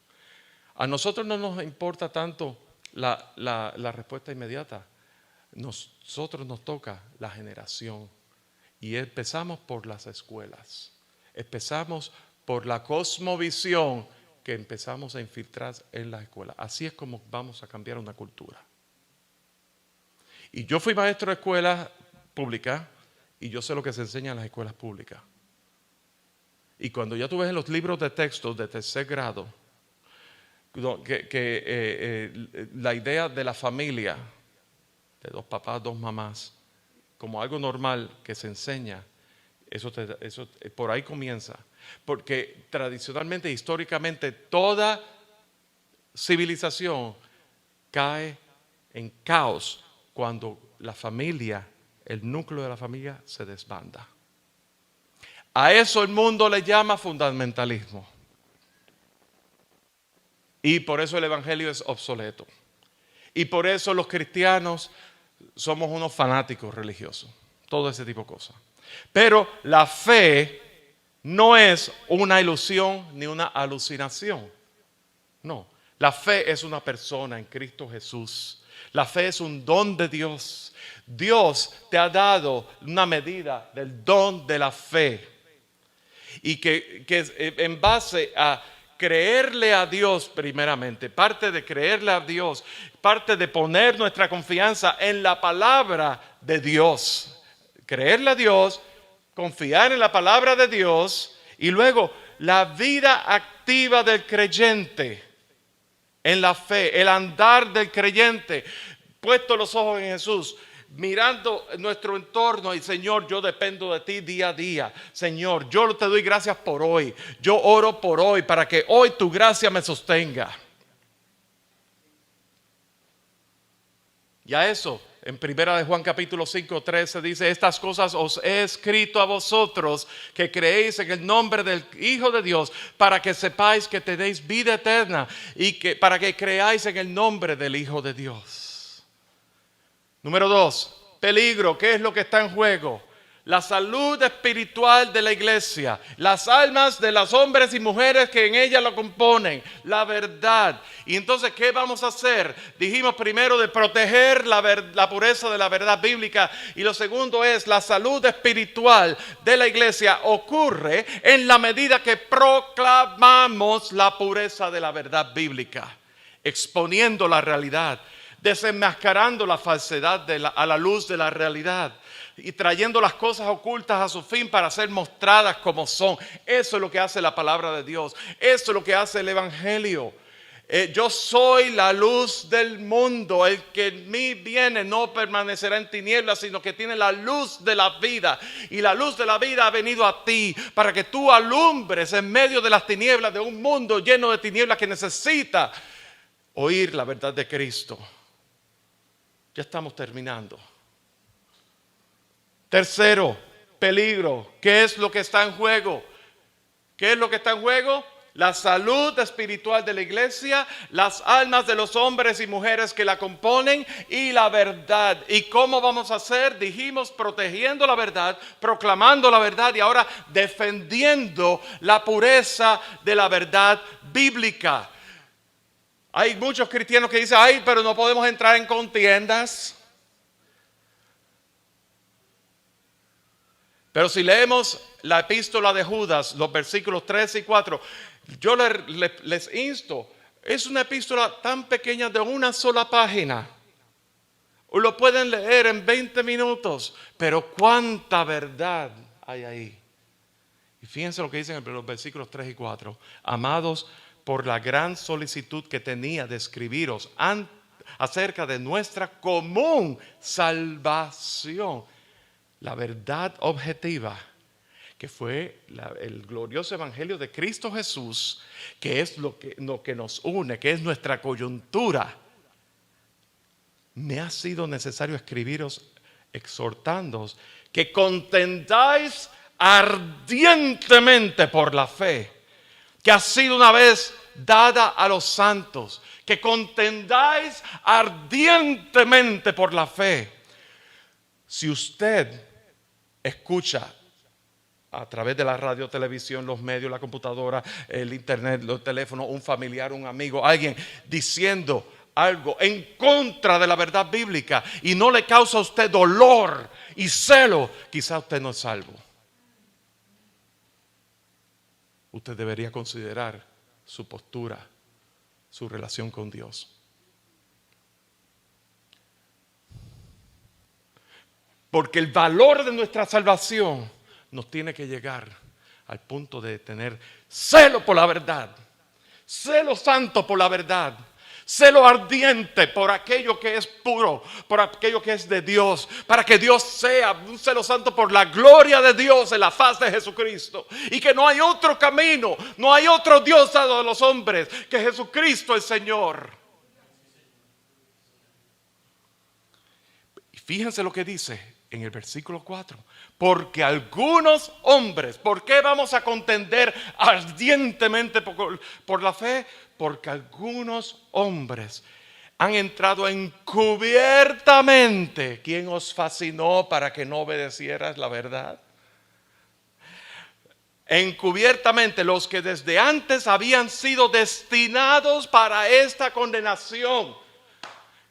A nosotros no nos importa tanto la respuesta inmediata. Nosotros nos toca la generación. Y empezamos por las escuelas. Empezamos por la cosmovisión que empezamos a infiltrar en las escuelas. Así es como vamos a cambiar una cultura. Y yo fui maestro de escuela pública y yo sé lo que se enseña en las escuelas públicas. Y cuando ya tú ves en los libros de texto de tercer grado, la idea de la familia, de dos papás, dos mamás, como algo normal que se enseña, eso por ahí comienza. Porque tradicionalmente, históricamente, toda civilización cae en caos cuando la familia, el núcleo de la familia se desbanda. A eso el mundo le llama fundamentalismo. Y por eso el evangelio es obsoleto. Y por eso los cristianos somos unos fanáticos religiosos. Todo ese tipo de cosas. Pero la fe no es una ilusión ni una alucinación. No. La fe es una persona en Cristo Jesús. La fe es un don de Dios. Dios te ha dado una medida del don de la fe. Y que en base a creerle a Dios primeramente, parte de creerle a Dios, parte de poner nuestra confianza en la palabra de Dios. Creerle a Dios, confiar en la palabra de Dios y luego la vida activa del creyente en la fe, el andar del creyente, puesto los ojos en Jesús, mirando nuestro entorno y Señor, yo dependo de ti día a día. Señor, yo te doy gracias por hoy. Yo oro por hoy para que hoy tu gracia me sostenga. Y a eso, en 1 de Juan capítulo 5, 13 dice, estas cosas os he escrito a vosotros que creéis en el nombre del Hijo de Dios, para que sepáis que tenéis vida eterna y para que creáis en el nombre del Hijo de Dios. Número 2, peligro. ¿Qué es lo que está en juego? La salud espiritual de la iglesia, las almas de los hombres y mujeres que en ella lo componen, la verdad. Y entonces, ¿qué vamos a hacer? Dijimos primero de proteger la pureza de la verdad bíblica, y lo segundo es la salud espiritual de la iglesia ocurre en la medida que proclamamos la pureza de la verdad bíblica, exponiendo la realidad, desenmascarando la falsedad a la luz de la realidad y trayendo las cosas ocultas a su fin para ser mostradas como son. Eso es lo que hace la palabra de Dios. Eso es lo que hace el evangelio. Yo soy la luz del mundo. El que en mí viene no permanecerá en tinieblas, sino que tiene la luz de la vida. Y la luz de la vida ha venido a ti para que tú alumbres en medio de las tinieblas de un mundo lleno de tinieblas que necesita oír la verdad de Cristo. Ya estamos terminando. Tercero, peligro. ¿Qué es lo que está en juego? ¿Qué es lo que está en juego? La salud espiritual de la iglesia, las almas de los hombres y mujeres que la componen y la verdad. ¿Y cómo vamos a hacer? Dijimos, protegiendo la verdad, proclamando la verdad y ahora defendiendo la pureza de la verdad bíblica. Hay muchos cristianos que dicen, ay, pero no podemos entrar en contiendas. Pero si leemos la epístola de Judas, los versículos 3 y 4, yo les insto, es una epístola tan pequeña de una sola página. O lo pueden leer en 20 minutos, pero cuánta verdad hay ahí. Y fíjense lo que dicen en los versículos 3 y 4. Amados, por la gran solicitud que tenía de escribiros acerca de nuestra común salvación, la verdad objetiva, que fue el glorioso evangelio de Cristo Jesús, que es lo que nos une, que es nuestra coyuntura. Me ha sido necesario escribiros exhortándoos que contendáis ardientemente por la fe que ha sido una vez dada a los santos, que contendáis ardientemente por la fe. Si usted escucha a través de la radio, televisión, los medios, la computadora, el internet, los teléfonos, un familiar, un amigo, alguien diciendo algo en contra de la verdad bíblica y no le causa a usted dolor y celo, quizá usted no es salvo. Usted debería considerar su postura, su relación con Dios. Porque el valor de nuestra salvación nos tiene que llegar al punto de tener celo por la verdad, celo santo por la verdad, celo ardiente por aquello que es puro, por aquello que es de Dios, para que Dios sea un celo santo por la gloria de Dios en la faz de Jesucristo. Y que no hay otro camino, no hay otro Dios dado a los hombres que Jesucristo el Señor. Y fíjense lo que dice en el versículo 4. Porque algunos hombres, ¿por qué vamos a contender ardientemente por la fe? Porque algunos hombres han entrado encubiertamente. ¿Quién os fascinó para que no obedecieras la verdad? Encubiertamente, los que desde antes habían sido destinados para esta condenación.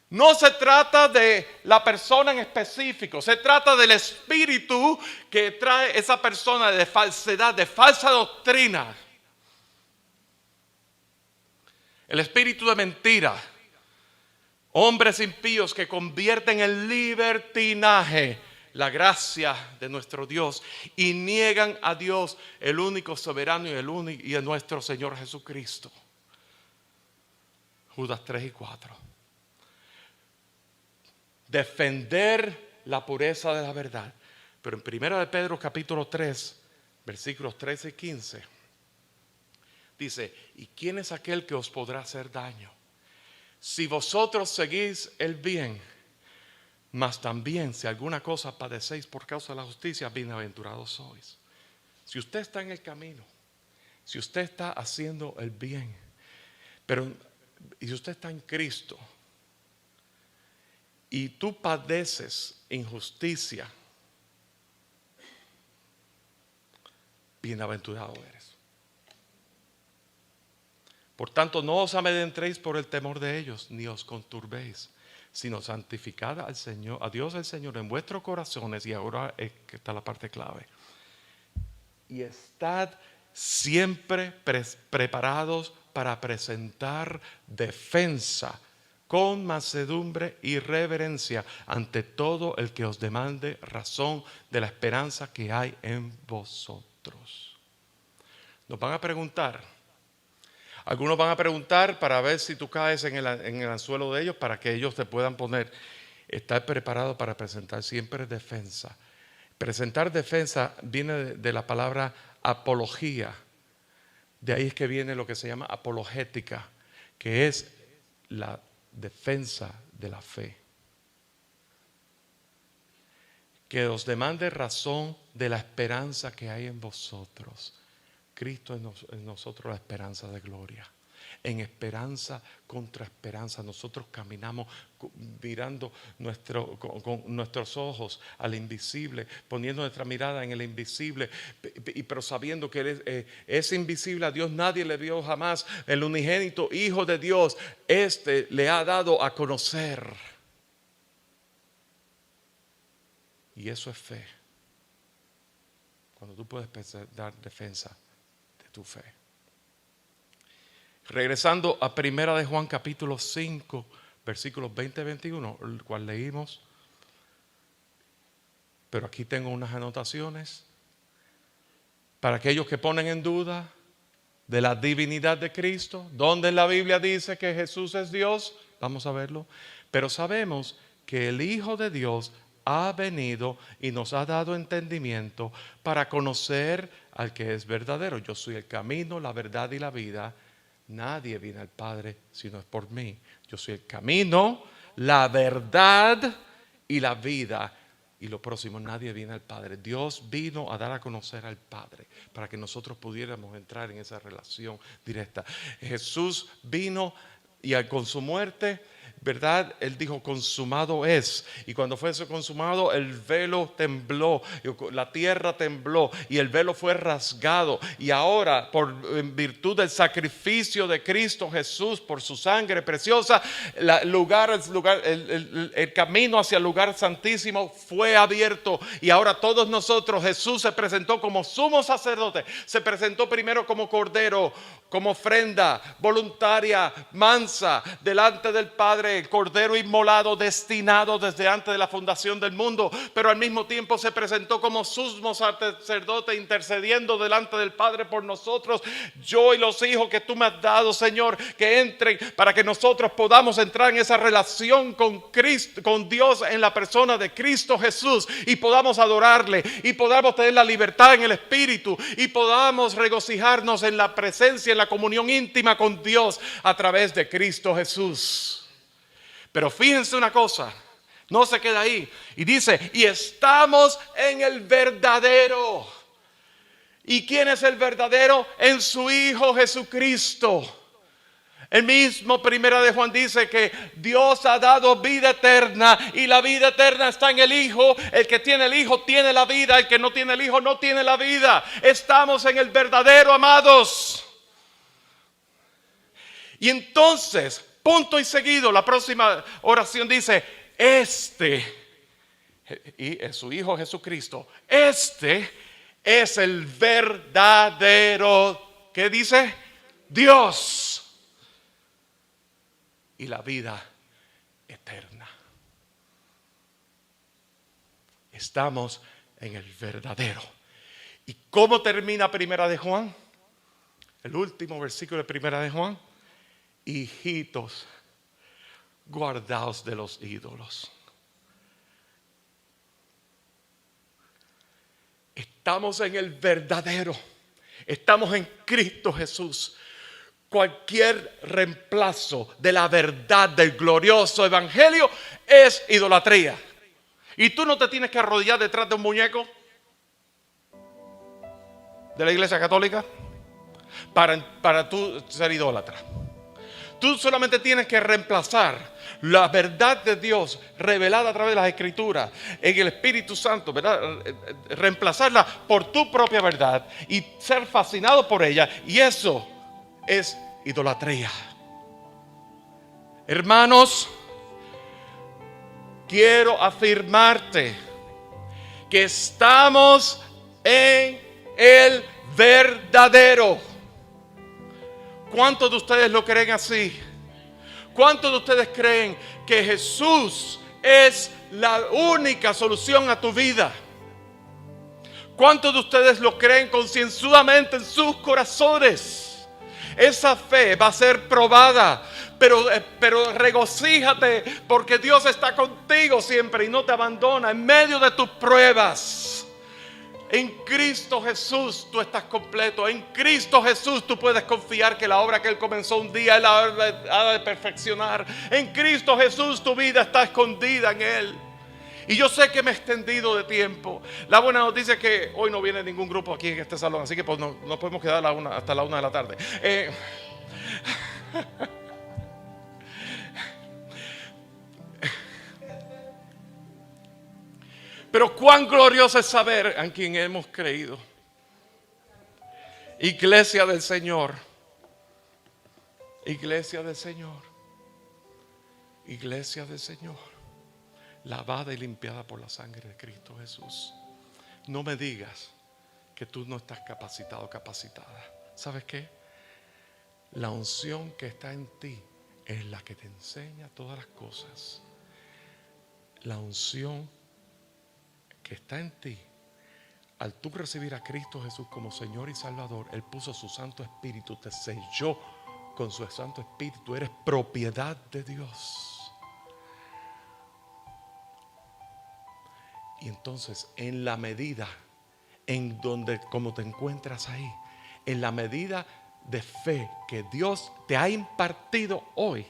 No se trata de la persona en específico, se trata del espíritu que trae esa persona de falsedad, de falsa doctrina. El espíritu de mentira. Hombres impíos que convierten en libertinaje la gracia de nuestro Dios y niegan a Dios, el único soberano y a nuestro Señor Jesucristo. Judas 3 y 4. Defender la pureza de la verdad. Pero en 1 de Pedro capítulo 3, versículos 13 y 15, dice: ¿y quién es aquel que os podrá hacer daño? Si vosotros seguís el bien, mas también si alguna cosa padecéis por causa de la justicia, bienaventurados sois. Si usted está en el camino, si usted está haciendo el bien, y si usted está en Cristo, y tú padeces injusticia, bienaventurado eres. Por tanto, no os amedrentéis por el temor de ellos, ni os conturbéis, sino santificad al Señor, a Dios el Señor en vuestros corazones. Y ahora es que está la parte clave. Y estad siempre preparados para presentar defensa con mansedumbre y reverencia ante todo el que os demande razón de la esperanza que hay en vosotros. Nos van a preguntar, algunos van a preguntar para ver si tú caes en el anzuelo de ellos, para que ellos te puedan poner, estar preparado para presentar siempre defensa. Presentar defensa viene de la palabra apología. De ahí es que viene lo que se llama apologética, que es la defensa de la fe. Que os demande razón de la esperanza que hay en vosotros. Cristo en nosotros la esperanza de gloria. En esperanza contra esperanza. Nosotros caminamos mirando con nuestros ojos al invisible, poniendo nuestra mirada en el invisible, pero sabiendo que Él es invisible a Dios. Nadie le vio jamás. El unigénito Hijo de Dios, le ha dado a conocer. Y eso es fe. Cuando tú puedes dar defensa de tu fe. Regresando a 1 de Juan capítulo 5, versículos 20 y 21, el cual leímos. Pero aquí tengo unas anotaciones para aquellos que ponen en duda de la divinidad de Cristo. ¿Dónde en la Biblia dice que Jesús es Dios? Vamos a verlo. Pero sabemos que el Hijo de Dios ha venido y nos ha dado entendimiento para conocer al que es verdadero. Yo soy el camino, la verdad y la vida. Nadie viene al Padre si no es por mí. Yo soy el camino, la verdad y la vida. Y lo próximo, nadie viene al Padre. Dios vino a dar a conocer al Padre para que nosotros pudiéramos entrar en esa relación directa. Jesús vino y con su muerte ¿verdad? Él dijo, consumado es. Y cuando fue eso consumado, el velo tembló, la tierra tembló y el velo fue rasgado. Y ahora, en virtud del sacrificio de Cristo Jesús, por su sangre preciosa, el camino hacia el lugar santísimo fue abierto. Y ahora todos nosotros, Jesús se presentó como sumo sacerdote. Se presentó primero como cordero, como ofrenda voluntaria, mansa, delante del Padre, el cordero inmolado, destinado desde antes de la fundación del mundo, pero al mismo tiempo se presentó como sumo sacerdote, intercediendo delante del Padre por nosotros. Yo y los hijos que tú me has dado, Señor, que entren para que nosotros podamos entrar en esa relación con Cristo, con Dios, en la persona de Cristo Jesús, y podamos adorarle, y podamos tener la libertad en el Espíritu, y podamos regocijarnos en la presencia, en la comunión íntima con Dios a través de Cristo Jesús. Pero fíjense una cosa, no se queda ahí. Y dice, y estamos en el verdadero. ¿Y quién es el verdadero? En su Hijo Jesucristo. El mismo Primera de Juan dice que Dios ha dado vida eterna y la vida eterna está en el Hijo. El que tiene el Hijo tiene la vida, el que no tiene el Hijo no tiene la vida. Estamos en el verdadero, amados. Y entonces, punto y seguido, la próxima oración dice, y es su Hijo Jesucristo, este es el verdadero, ¿qué dice? Dios y la vida eterna. Estamos en el verdadero. ¿Y cómo termina Primera de Juan? El último versículo de Primera de Juan. Hijitos, guardaos de los ídolos. Estamos en el verdadero. Estamos en Cristo Jesús. Cualquier reemplazo de la verdad del glorioso evangelio es idolatría. Y tú no te tienes que arrodillar detrás de un muñeco de la Iglesia Católica para tú ser idólatra. Tú solamente tienes que reemplazar la verdad de Dios revelada a través de las Escrituras en el Espíritu Santo, ¿verdad? Reemplazarla por tu propia verdad y ser fascinado por ella. Y eso es idolatría. Hermanos, quiero afirmarte que estamos en el verdadero. ¿Cuántos de ustedes lo creen así? ¿Cuántos de ustedes creen que Jesús es la única solución a tu vida? ¿Cuántos de ustedes lo creen concienzudamente en sus corazones? Esa fe va a ser probada, pero regocíjate porque Dios está contigo siempre y no te abandona en medio de tus pruebas. En Cristo Jesús tú estás completo. En Cristo Jesús tú puedes confiar que la obra que Él comenzó un día Él la ha de perfeccionar. En Cristo Jesús tu vida está escondida en Él. Y yo sé que me he extendido de tiempo. La buena noticia es que hoy no viene ningún grupo aquí en este salón, así que pues no podemos quedar hasta la 1 de la tarde. Pero cuán glorioso es saber en quien hemos creído. Iglesia del Señor. Iglesia del Señor. Iglesia del Señor. Lavada y limpiada por la sangre de Cristo Jesús. No me digas que tú no estás capacitado, capacitada. ¿Sabes qué? La unción que está en ti es la que te enseña todas las cosas. La unción que está en ti, al tú recibir a Cristo Jesús como Señor y Salvador, Él puso su Santo Espíritu, te selló con su Santo Espíritu. Eres propiedad de Dios. Y entonces, en la medida en donde, como te encuentras ahí, en la medida de fe que Dios te ha impartido hoy,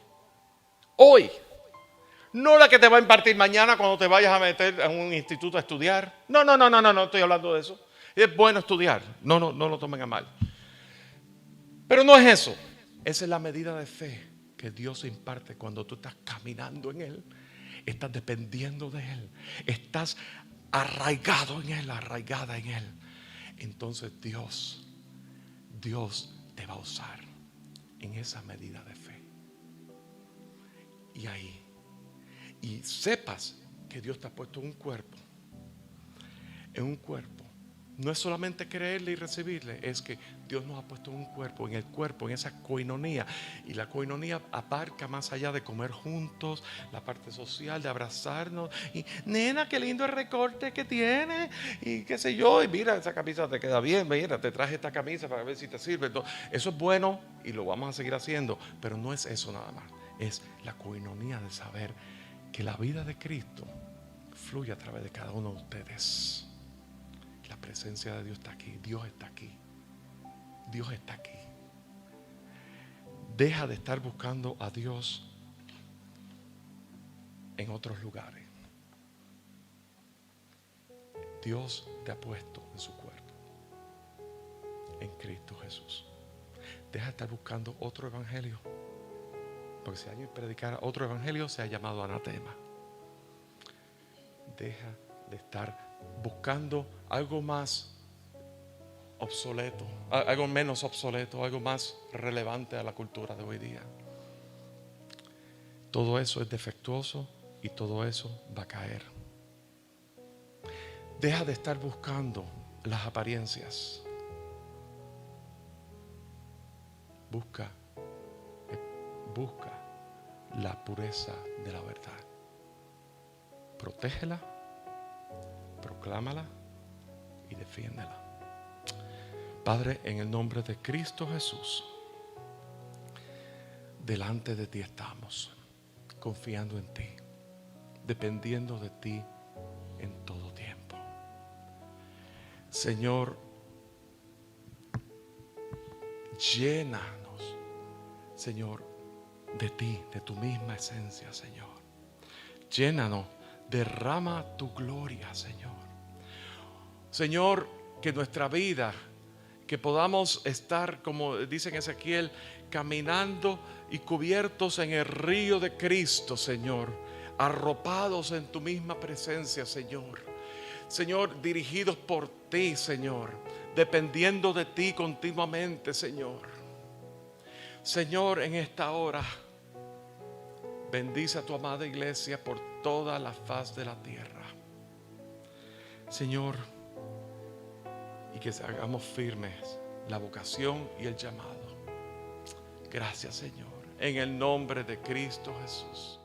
no la que te va a impartir mañana cuando te vayas a meter en un instituto a estudiar. No estoy hablando de eso. Es bueno estudiar, no lo tomen a mal. Pero no es eso. Esa es la medida de fe que Dios imparte cuando tú estás caminando en Él, estás dependiendo de Él, estás arraigado en Él, arraigada en Él, entonces Dios te va a usar en esa medida de fe. Y ahí, y sepas que Dios te ha puesto en un cuerpo. No es solamente creerle y recibirle, es que Dios nos ha puesto en un cuerpo, en esa coinonía. Y la coinonía abarca más allá de comer juntos, la parte social, de abrazarnos. Y nena, qué lindo el recorte que tiene. Y qué sé yo, y mira, esa camisa te queda bien, mira, te traje esta camisa para ver si te sirve. Entonces, eso es bueno y lo vamos a seguir haciendo, pero no es eso nada más. Es la coinonía de saber que la vida de Cristo fluye a través de cada uno de ustedes. La presencia de Dios está aquí. Dios está aquí. Dios está aquí. Deja de estar buscando a Dios en otros lugares. Dios te ha puesto en su cuerpo, en Cristo Jesús. Deja de estar buscando otro evangelio, porque si alguien predicara otro evangelio se ha llamado anatema. Deja de estar buscando algo más obsoleto, algo menos obsoleto, algo más relevante a la cultura de hoy día. Todo eso es defectuoso y todo eso va a caer. Deja de estar buscando las apariencias. Busca la pureza de la verdad. Protégela, proclámala y defiéndela. Padre, en el nombre de Cristo Jesús, delante de ti estamos, confiando en ti, dependiendo de ti en todo tiempo. Señor, llénanos, Señor, de ti, de tu misma esencia, Señor. Llénanos, derrama tu gloria, Señor. Señor, que nuestra vida, que podamos estar, como dice en Ezequiel, caminando y cubiertos en el río de Cristo, Señor, arropados en tu misma presencia, Señor. Señor, dirigidos por ti, Señor, dependiendo de ti continuamente, Señor. Señor, en esta hora, bendice a tu amada iglesia por toda la faz de la tierra, Señor, y que hagamos firmes la vocación y el llamado. Gracias, Señor, en el nombre de Cristo Jesús.